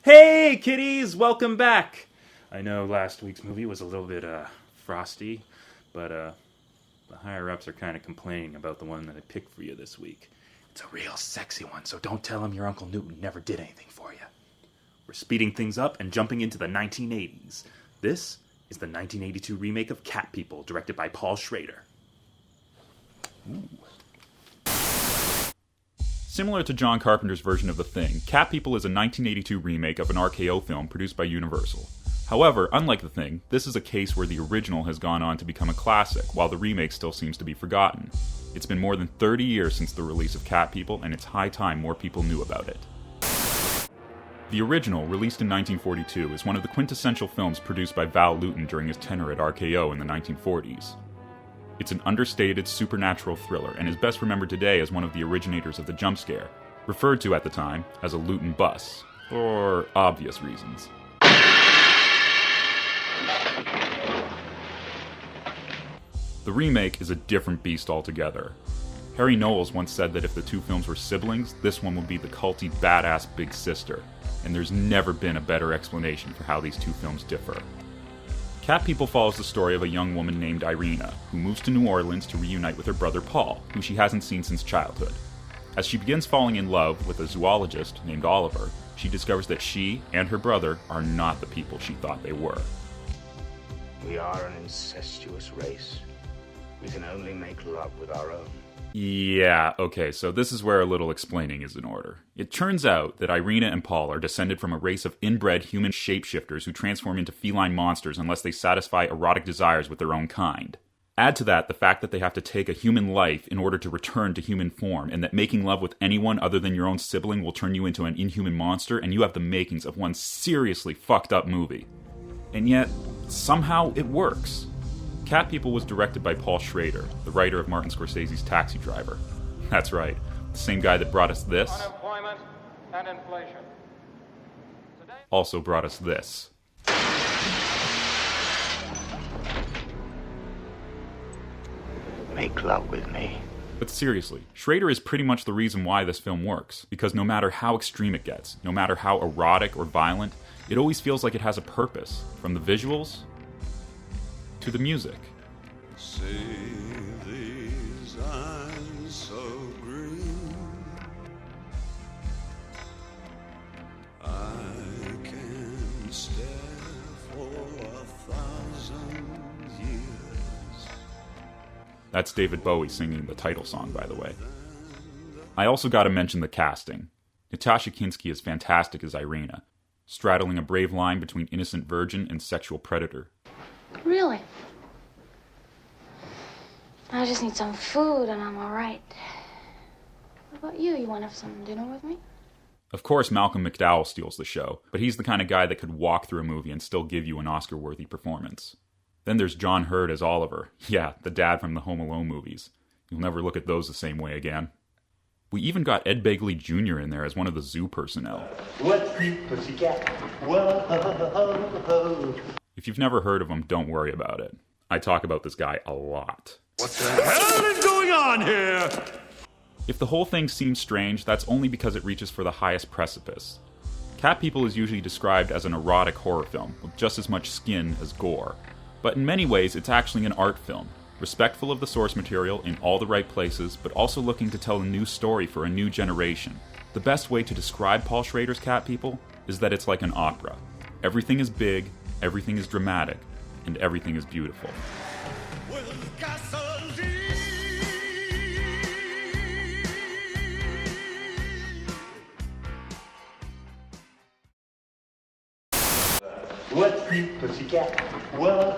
Hey, kiddies! Welcome back! I know last week's movie was a little bit, frosty, but, the higher-ups are kind of complaining about the one that I picked for you this week. It's a real sexy one, so don't tell him your Uncle Newton never did anything for you. We're speeding things up and jumping into the 1980s. This is the 1982 remake of Cat People, directed by Paul Schrader. Ooh. Similar to John Carpenter's version of The Thing, Cat People is a 1982 remake of an RKO film produced by Universal. However, unlike The Thing, this is a case where the original has gone on to become a classic, while the remake still seems to be forgotten. It's been more than 30 years since the release of Cat People, and it's high time more people knew about it. The original, released in 1942, is one of the quintessential films produced by Val Lewton during his tenure at RKO in the 1940s. It's an understated supernatural thriller and is best remembered today as one of the originators of the jump scare, referred to at the time as a Lewton bus, for obvious reasons. The remake is a different beast altogether. Harry Knowles once said that if the two films were siblings, this one would be the culty badass big sister, and there's never been a better explanation for how these two films differ. Cat People follows the story of a young woman named Irina, who moves to New Orleans to reunite with her brother Paul, who she hasn't seen since childhood. As she begins falling in love with a zoologist named Oliver, she discovers that she and her brother are not the people she thought they were. We are an incestuous race. We can only make love with our own. Yeah, okay, so this is where a little explaining is in order. It turns out that Irina and Paul are descended from a race of inbred human shapeshifters who transform into feline monsters unless they satisfy erotic desires with their own kind. Add to that the fact that they have to take a human life in order to return to human form, and that making love with anyone other than your own sibling will turn you into an inhuman monster, and you have the makings of one seriously fucked up movie. And yet, somehow it works. Cat People was directed by Paul Schrader, the writer of Martin Scorsese's Taxi Driver. That's right, the same guy that brought us this. Unemployment and inflation. Also brought us this. Make love with me. But seriously, Schrader is pretty much the reason why this film works, because no matter how extreme it gets, no matter how erotic or violent, it always feels like it has a purpose, from the visuals to the music. See these eyes so green, I can stare for 1,000 years. That's David Bowie singing the title song, by the way. I also gotta mention the casting. Natasha Kinski is fantastic as Irina, straddling a brave line between innocent virgin and sexual predator. Really? I just need some food and I'm all right. What about you? You want to have some dinner with me? Of course, Malcolm McDowell steals the show, but he's the kind of guy that could walk through a movie and still give you an Oscar-worthy performance. Then there's John Hurt as Oliver. Yeah, the dad from the Home Alone movies. You'll never look at those the same way again. We even got Ed Begley Jr. in there as one of the zoo personnel. What's creep, pussycat? Whoa. If you've never heard of him, don't worry about it. I talk about this guy a lot. What the hell is going on here? If the whole thing seems strange, that's only because it reaches for the highest precipice. Cat People is usually described as an erotic horror film, with just as much skin as gore. But in many ways, it's actually an art film, respectful of the source material in all the right places, but also looking to tell a new story for a new generation. The best way to describe Paul Schrader's Cat People is that it's like an opera. Everything is big, everything is dramatic, and everything is beautiful. With gasoline. What's creep, pussycat? Whoa.